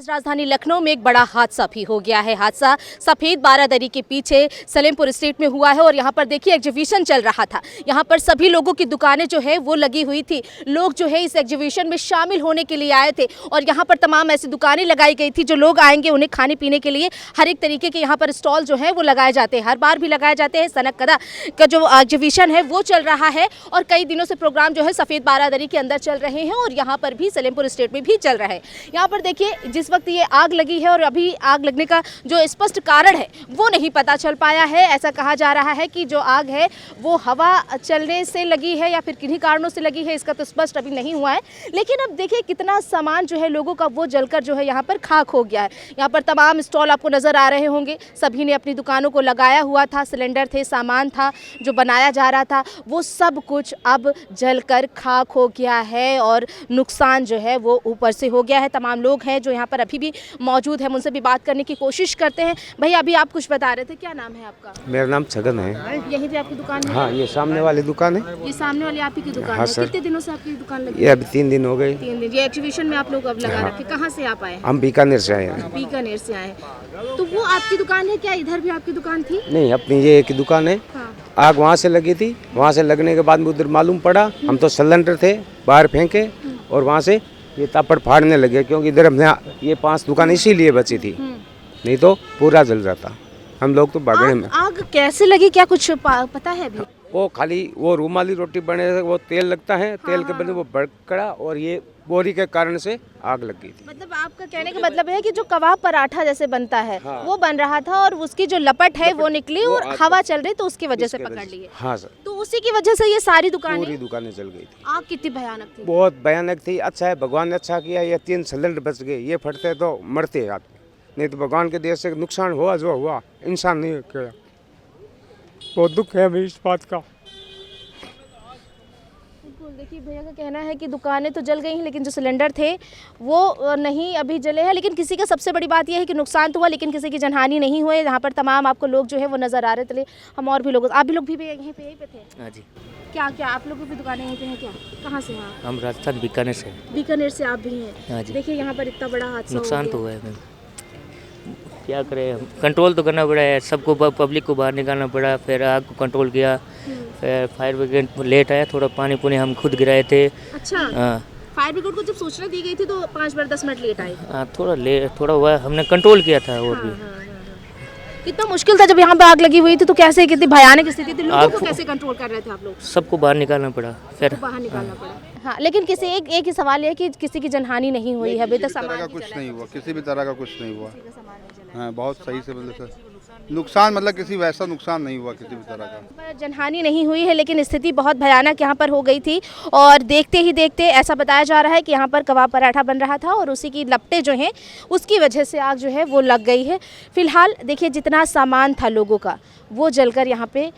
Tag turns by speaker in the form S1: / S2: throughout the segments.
S1: आज राजधानी लखनऊ में एक बड़ा हादसा भी हो गया है। हादसा सफ़ेद बारादरी के पीछे सलेमपुर स्ट्रीट में हुआ है और यहाँ पर देखिए एग्जीबिशन चल रहा था। यहाँ पर सभी लोगों की दुकानें जो है वो लगी हुई थी। लोग जो है इस एग्जीबिशन में शामिल होने के लिए आए थे और यहाँ पर तमाम ऐसी दुकानें लगाई गई थी जो लोग आएंगे उन्हें खाने पीने के लिए हर एक तरीके के यहाँ पर स्टॉल जो है वो लगाए जाते हैं, हर बार भी लगाए जाते हैं। सनक कदा का जो एग्जीबिशन है वो चल रहा है और कई दिनों से प्रोग्राम जो है सफ़ेद बारादरी के अंदर चल रहे हैं और यहाँ पर भी सलेमपुर स्ट्रीट में भी चल रहा है। यहाँ पर देखिए जिस वक्त ये आग लगी है और अभी आग लगने का जो स्पष्ट कारण है वो नहीं पता चल पाया है। ऐसा कहा जा रहा है कि जो आग है वो हवा चलने से लगी है या फिर किन्हीं कारणों से लगी है, इसका तो स्पष्ट अभी नहीं हुआ है। लेकिन अब देखिए कितना सामान जो है लोगों का वो जलकर जो है यहाँ पर खाक हो गया है। यहाँ पर तमाम स्टॉल आपको नज़र आ रहे होंगे, सभी ने अपनी दुकानों को लगाया हुआ था, सिलेंडर थे, सामान था जो बनाया जा रहा था, वो सब कुछ अब जलकर खाक हो गया है और नुकसान जो है वो ऊपर से हो गया है। तमाम लोग हैं जो यहाँ पर अभी भी मौजूद हैं, उनसे भी बात करने की कोशिश करते हैं। भैया अभी आप कुछ बता रहे थे, क्या नाम है आपका?
S2: मेरा नाम छगन है।
S1: यहीं पे आपकी दुकान है?
S2: हाँ, ये सामने वाली दुकान है।
S1: ये सामने वाली आप ही की दुकान
S2: हाँ,
S1: है?
S2: सर।
S1: कितने दिनों से आपकी दुकान लगी?
S2: ये अभी 3 दिन हो गए।
S1: 3 दिन। ये एग्जीबिशन में आप लोग अब लगा रखे, कहाँ से आप आए हैं?
S2: हम बीकानेर से आए हैं।
S1: बीकानेर से आए हैं। तो वो आपकी दुकान है क्या? इधर भी आपकी दुकान थी?
S2: नहीं, अपनी ये एक दुकान है।
S1: हाँ।
S2: आग वहाँ से लगी थी, वहाँ से लगने के बाद में उधर मालूम पड़ा, हम तो सिलेंडर थे बाहर फेंके और वहाँ से ये तापड़ फाड़ने लगे, क्योंकि इधर हमने ये 5 दुकान इसीलिए बची थी, नहीं तो पूरा जल जाता। हम लोग तो भागने में।
S1: आग कैसे लगी, क्या कुछ पता है अभी?
S2: वो खाली वो रुमाली रोटी बने, वो तेल लगता है, तेल के बने वो भड़कड़ा और ये बोरी के कारण से आग लग गई थी।
S1: मतलब आपका कहने का मतलब है कि जो कबाब पराठा जैसे बनता है
S2: हाँ।
S1: वो बन रहा था और उसकी जो लपट है वो निकली और हवा चल रही तो उसकी वजह से पकड़ ली है।
S2: हाँ सर,
S1: तो उसी की वजह से ये सारी दुकानें,
S2: पूरी दुकानें जल गई थी।
S1: आग कितनी भयानक थी?
S2: बहुत भयानक थी। अच्छा है भगवान ने अच्छा किया, ये 3 सिलेंडर बच गए, ये फटते तो मरते आदमी, नहीं तो भगवान के देश से नुकसान हुआ जो हुआ, इंसान नहीं किया। बहुत दुख है हमें इस बात का।
S1: देखिए भैया का कहना है कि दुकानें तो जल गई हैं लेकिन जो सिलेंडर थे वो नहीं अभी जले हैं। लेकिन किसी का सबसे बड़ी बात यह है कि नुकसान तो हुआ लेकिन किसी की जनहानि नहीं हुई। यहाँ पर तमाम आपको लोग जो है वो नज़र आ रहे थे। हम और भी लोग, आप भी लोग भी यहीं पे थे?
S3: हाँ जी।
S1: क्या आप लोगों की दुकानें यहीं पे हैं क्या? कहाँ से हैं?
S3: हम राजस्थान बीकानेर से।
S1: बीकानेर से आप भी हैं?
S3: हाँ जी।
S1: देखिए यहाँ पर इतना बड़ा हादसा
S3: नुकसान
S1: हो
S3: तो
S1: गया।
S3: हुआ है, क्या करें, हम कंट्रोल तो करना पड़ा है, सबको पब्लिक को बाहर निकालना पड़ा, फिर आग को कंट्रोल किया, फिर फायर ब्रिगेड लेट आया, थोड़ा पानी पुनी हम खुद गिराए थे।
S1: अच्छा,
S3: हाँ
S1: फायर ब्रिगेड को जब सूचना दी गई थी तो 5-10 मिनट लेट आए?
S3: हाँ, थोड़ा हुआ, हमने कंट्रोल किया था और भी।
S1: कितना मुश्किल था जब यहाँ पे आग लगी हुई थी, तो कैसे, कितनी भयानक स्थिति थी, लोगों को कैसे कंट्रोल कर रहे थे आप लोग?
S3: सबको बाहर निकालना पड़ा, फिर
S1: बाहर निकालना पड़ा। हाँ, लेकिन किसी एक ही सवाल है कि किसी की जनहानि नहीं हुई है अभी तक, सामान भी
S4: कुछ
S1: चला
S4: नहीं
S1: है।
S4: हुआ, किसी भी तरह का कुछ नहीं हुआ।
S1: किसी का सामान नहीं चला है।
S4: हाँ, बहुत सही से मतलब सर नुकसान, मतलब किसी वैसा नुकसान नहीं हुआ किसी भी तरह का।
S1: पर जनहानि नहीं हुई है लेकिन स्थिति बहुत भयानक यहाँ पर हो गई थी और देखते ही देखते ऐसा बताया जा रहा है कि यहाँ पर कबाब पराठा बन रहा था और उसी की लपटें जो हैं उसकी वजह से आग जो है वो लग गई है। फिलहाल देखिए जितना सामान था लोगों का वो जलकर यहाँ पे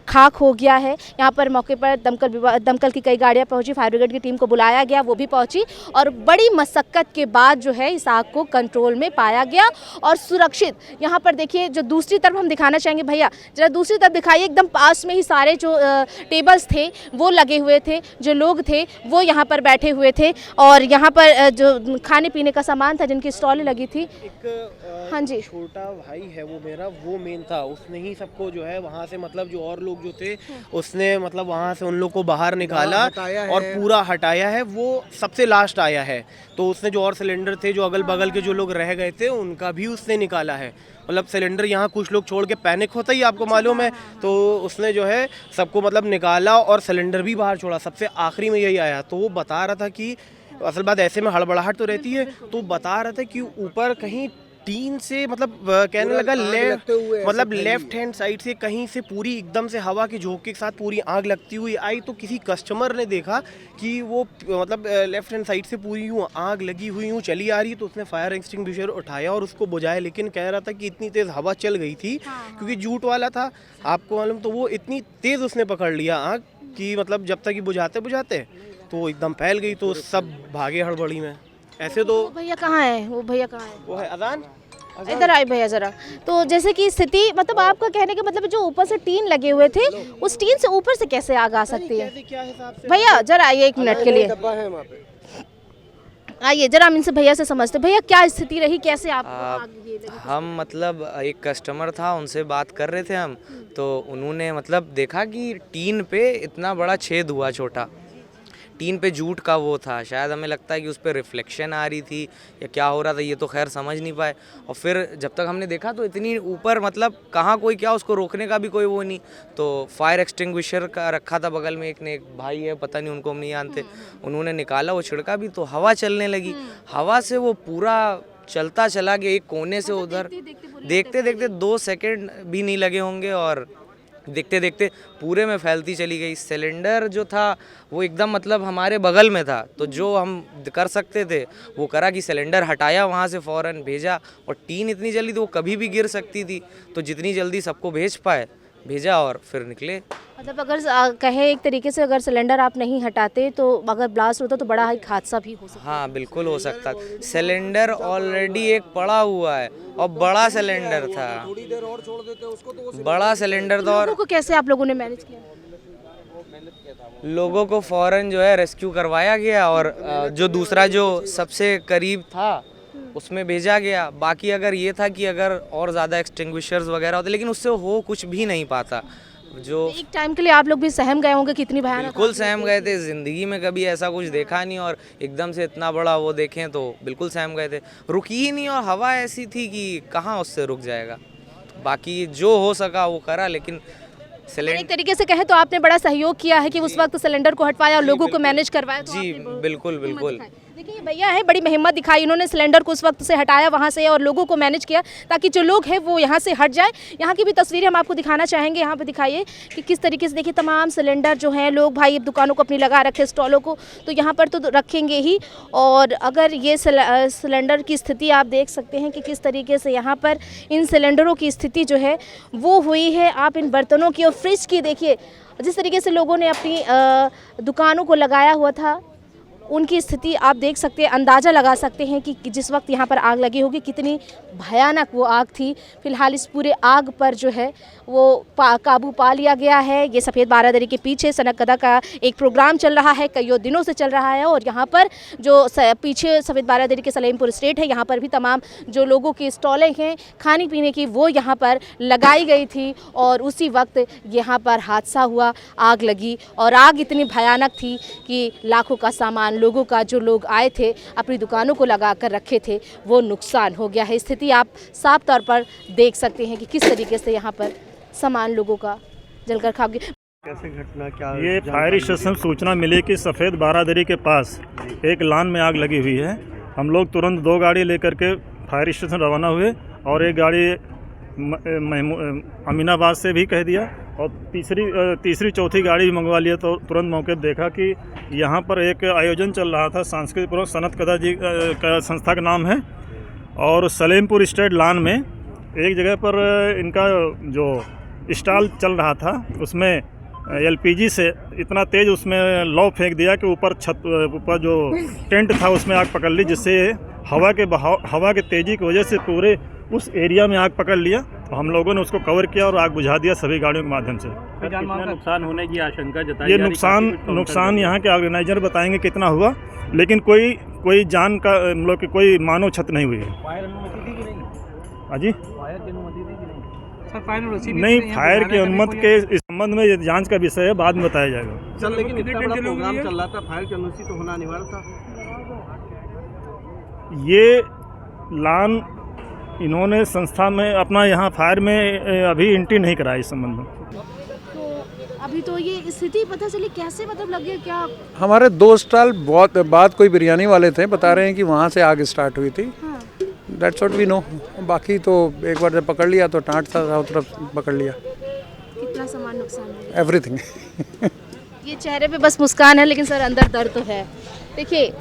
S1: खाक हो गया है। यहाँ पर मौके पर दमकल की कई गाड़ियाँ पहुँची, फायर ब्रिगेड की टीम को बुलाया गया, वो भी पहुँची और बड़ी मशक्क़त के बाद जो है इस आग को कंट्रोल में पाया गया और सुरक्षित। यहाँ पर देखिए जो दूसरी तरफ हम दिखाना चाहेंगे, भैया जरा दूसरी तरफ दिखाइए, एकदम पास में ही सारे जो टेबल्स थे वो लगे हुए थे, जो लोग थे वो यहाँ पर बैठे हुए थे और यहाँ पर जो खाने पीने का सामान था जिनकी स्टॉलें लगी थी। हाँ जी,
S5: छोटा भाई है वो मेरा, वो मेन था, उसने ही सबको जो है वहाँ से, मतलब जो और लोग जो थे उसने मतलब वहाँ से उन लोग को बाहर निकाला और पूरा हटाया है। वो सबसे लास्ट आया है तो उसने जो और सिलेंडर थे जो अगल बगल के जो लोग रह गए थे उनका भी उसने निकाला है। मतलब सिलेंडर यहाँ कुछ लोग छोड़ के पैनिक होता ही आपको मालूम है, तो उसने जो है सबको मतलब निकाला और सिलेंडर भी बाहर छोड़ा, सबसे आखिरी में यही आया। तो वो बता रहा था कि असल बात ऐसे में हड़बड़ाहट तो रहती है, तो बता रहा था कि ऊपर कहीं टीन से मतलब कहने लगा लेफ्ट हैंड साइड से कहीं से पूरी एकदम से हवा के झोंके के साथ पूरी आग लगती हुई आई। तो किसी कस्टमर ने देखा कि वो मतलब लेफ्ट हैंड साइड से पूरी यूँ आग लगी हुई यूँ चली आ रही है, तो उसने फायर एक्सटिंग्विशर उठाया और उसको बुझाया, लेकिन कह रहा था कि इतनी तेज़ हवा चल गई थी क्योंकि जूट वाला था आपको मालूम, तो वो इतनी तेज़ उसने पकड़ लिया आग कि मतलब जब तक ही बुझाते तो एकदम फैल गई, तो सब भागे हड़बड़ी में। ऐसे तो
S1: भैया कहाँ है वो? भैया कहाँ है?
S5: वो है अजान,
S1: इधर आए भैया जरा। तो जैसे कि स्थिति, मतलब आपका कहने का मतलब जो ऊपर से टीन लगे हुए थे उस टीन से ऊपर से कैसे आग आ सकती है? भैया जरा आइए 1 मिनट के लिए। आइए जरा हम इनसे भैया से समझते हैं। भैया क्या स्थिति रही, कैसे आपको आग ये लगी?
S6: हम मतलब एक कस्टमर था, उनसे बात कर रहे थे हम, तो उन्होंने मतलब देखा कि टीन पे इतना बड़ा छेद हुआ, छोटा टीन पे जूट का वो था, शायद हमें लगता है कि उस पर रिफ्लेक्शन आ रही थी या क्या हो रहा था, ये तो खैर समझ नहीं पाए। और फिर जब तक हमने देखा तो इतनी ऊपर, मतलब कहाँ कोई क्या, उसको रोकने का भी कोई वो नहीं। तो फायर एक्सटिंग्विशर का रखा था बगल में, एक ने, एक भाई है पता नहीं, उनको हम नहीं जानते, उन्होंने निकाला, वो छिड़का भी तो हवा चलने लगी। हवा से वो पूरा चलता चला गया एक कोने से उधर, देखते देखते 2 सेकंड भी नहीं लगे होंगे और देखते देखते पूरे में फैलती चली गई। सिलेंडर जो था वो एकदम मतलब हमारे बगल में था, तो जो हम कर सकते थे वो करा कि सिलेंडर हटाया, वहाँ से फ़ौरन भेजा। और टीन इतनी जल्दी तो वो कभी भी गिर सकती थी, तो जितनी जल्दी सबको भेज पाए भेजा और फिर निकले।
S1: मतलब अगर कहे एक तरीके से, अगर सिलेंडर आप नहीं हटाते तो अगर ब्लास्ट होता तो बड़ा एक हादसा भी हो सकता।
S6: हाँ बिल्कुल हो सकता। सिलेंडर ऑलरेडी एक पड़ा हुआ है और बड़ा सिलेंडर था, बड़ा सिलेंडर था। और
S1: लोगों को कैसे आप लोगों ने मैनेज किया?
S6: लोगों को फौरन जो है रेस्क्यू करवाया गया और जो दूसरा जो सबसे करीब था उसमें भेजा गया। बाकी अगर ये था कि अगर और ज़्यादा एक्सटिंग्विशर्स वगैरह होते, लेकिन उससे हो कुछ भी नहीं पाता। जो
S1: एक टाइम के लिए आप लोग भी सहम गए होंगे, कितनी भयानक।
S6: बिल्कुल सहम गए थे, ज़िंदगी में कभी ऐसा कुछ देखा नहीं और एकदम से इतना बड़ा वो देखें तो बिल्कुल सहम गए थे। रुकी ही नहीं और हवा ऐसी थी कि कहाँ उससे रुक जाएगा। बाकी जो हो सका वो करा, लेकिन
S1: एक तरीके से कहे तो आपने बड़ा सहयोग किया है कि उस वक्त सिलेंडर को हटवाया और लोगों को मैनेज करवाया। तो
S6: जी बिल्कुल बिल्कुल।
S1: देखिए भैया है, बड़ी हिम्मत दिखाई इन्होंने, सिलेंडर को उस वक्त से हटाया वहाँ से और लोगों को मैनेज किया ताकि जो लोग हैं वो यहाँ से हट जाए। यहाँ की भी तस्वीरें हम आपको दिखाना चाहेंगे। यहाँ पे दिखाइए कि किस तरीके से, देखिए तमाम सिलेंडर जो हैं, लोग भाई दुकानों को अपनी लगा रखे, स्टॉलों को तो यहाँ पर तो रखेंगे ही। और अगर ये सिलेंडर की स्थिति आप देख सकते हैं कि किस तरीके से यहाँ पर इन सिलेंडरों की स्थिति जो है वो हुई है। आप इन बर्तनों की और फ्रिज की देखिए, जिस तरीके से लोगों ने अपनी दुकानों को लगाया हुआ था, उनकी स्थिति आप देख सकते हैं, अंदाज़ा लगा सकते हैं कि जिस वक्त यहाँ पर आग लगी होगी कितनी भयानक वो आग थी। फिलहाल इस पूरे आग पर जो है वो काबू पा लिया गया है। ये सफ़ेद बारादरी के पीछे सनकदा का एक प्रोग्राम चल रहा है, कईयों दिनों से चल रहा है। और यहाँ पर जो पीछे सफ़ेद बारादरी के सलेमपुर स्टेट है, यहाँ पर भी तमाम जो लोगों की स्टॉलें हैं खाने पीने की, वो यहाँ पर लगाई गई थी और उसी वक्त यहाँ पर हादसा हुआ, आग लगी। और आग इतनी भयानक थी कि लाखों का सामान लोगों का, जो लोग आए थे अपनी दुकानों को लगा कर रखे थे, वो नुकसान हो गया है। स्थिति आप साफ तौर पर देख सकते हैं कि किस तरीके से यहाँ पर सामान लोगों का जलकर खाक गया।
S7: कैसे घटना क्या?
S8: ये फायर स्टेशन सूचना मिली कि सफ़ेद बारादरी के पास एक लान में आग लगी हुई है। हम लोग तुरंत 2 गाड़ी लेकर के फायर स्टेशन रवाना हुए और एक गाड़ी अमीनाबाद से भी कह दिया और तीसरी चौथी गाड़ी भी मंगवा लिया। तो तुरंत मौके पर देखा कि यहाँ पर एक आयोजन चल रहा था, सांस्कृतिक प्रोग्राम, सनकदा जी का संस्था का नाम है। और सलेमपुर स्टेट लान में एक जगह पर इनका जो स्टॉल चल रहा था, उसमें एलपीजी से इतना तेज़ उसमें लौ फेंक दिया कि ऊपर जो टेंट था उसमें आग पकड़ ली, जिससे हवा के तेज़ी की वजह से पूरे उस एरिया में आग पकड़ लिया। तो हम लोगों ने उसको कवर किया और आग बुझा दिया सभी गाड़ियों के माध्यम से।
S7: कितना नुकसान होने की आशंका जताई?
S8: ये नुकसान यहाँ के ऑर्गेनाइजर बताएंगे कितना हुआ, लेकिन कोई जान का हम लोग की कोई मानव क्षति नहीं हुई है।
S7: फायर अनुमति थी कि नहीं?
S8: हाजी
S7: फायर की अनुमति थी कि नहीं? सर फायर
S8: नहीं, फायर की अनुमति के इस संबंध में ये जांच का विषय है, बाद में बताया जाएगा।
S7: सर लेकिन इतना बड़ा प्रोग्राम चल रहा था, फायर की अनुमति तो होना अनिवार्य था।
S8: ये लान इन्होंने संस्था में अपना यहाँ फायर में अभी एंट्री नहीं कराई इस संबंध में।
S1: तो अभी तो ये स्थिति पता चली कैसे, मतलब लगे क्या?
S9: हमारे 2 स्टॉल बहुत बाद कोई बिरयानी वाले थे, बता रहे हैं कि वहाँ से आग स्टार्ट हुई थी। That's what we know. बाकी तो एक बार जब पकड़ लिया तो टाँट था, चारों तरफ पकड़ लिया।
S1: कितना सामान नुकसान हुआ?
S9: एवरीथिंग।
S1: ये चेहरे पे बस मुस्कान है, लेकिन सर अंदर दर्द तो है। देखिए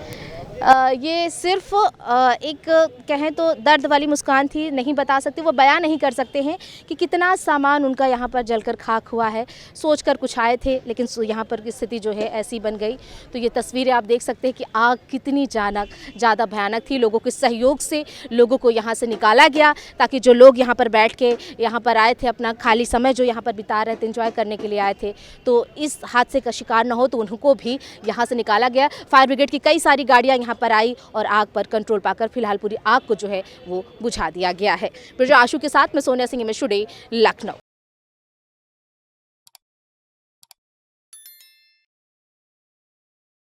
S1: ये सिर्फ एक कहें तो दर्द वाली मुस्कान थी, नहीं बता सकते, वो बयां नहीं कर सकते हैं कि कितना सामान उनका यहाँ पर जलकर खाक हुआ है। सोचकर कुछ आए थे, लेकिन यहाँ पर की स्थिति जो है ऐसी बन गई। तो ये तस्वीरें आप देख सकते हैं कि आग कितनी ज़्यादा भयानक थी। लोगों के सहयोग से लोगों को यहाँ से निकाला गया, ताकि जो लोग यहाँ पर बैठ के यहाँ पर आए थे, अपना खाली समय जो यहाँ पर बिता रहे थे, एंजॉय करने के लिए आए थे, तो इस हादसे का शिकार न हो, तो उनको भी यहाँ से निकाला गया। फायर ब्रिगेड की कई सारी गाड़ियाँ यहाँ पर आई और आग पर कंट्रोल पाकर फिलहाल पूरी आग को जो है वो बुझा दिया गया है। ब्रिजा आशु के साथ मैं सोनिया सिंह, इमेज टुडे, लखनऊ।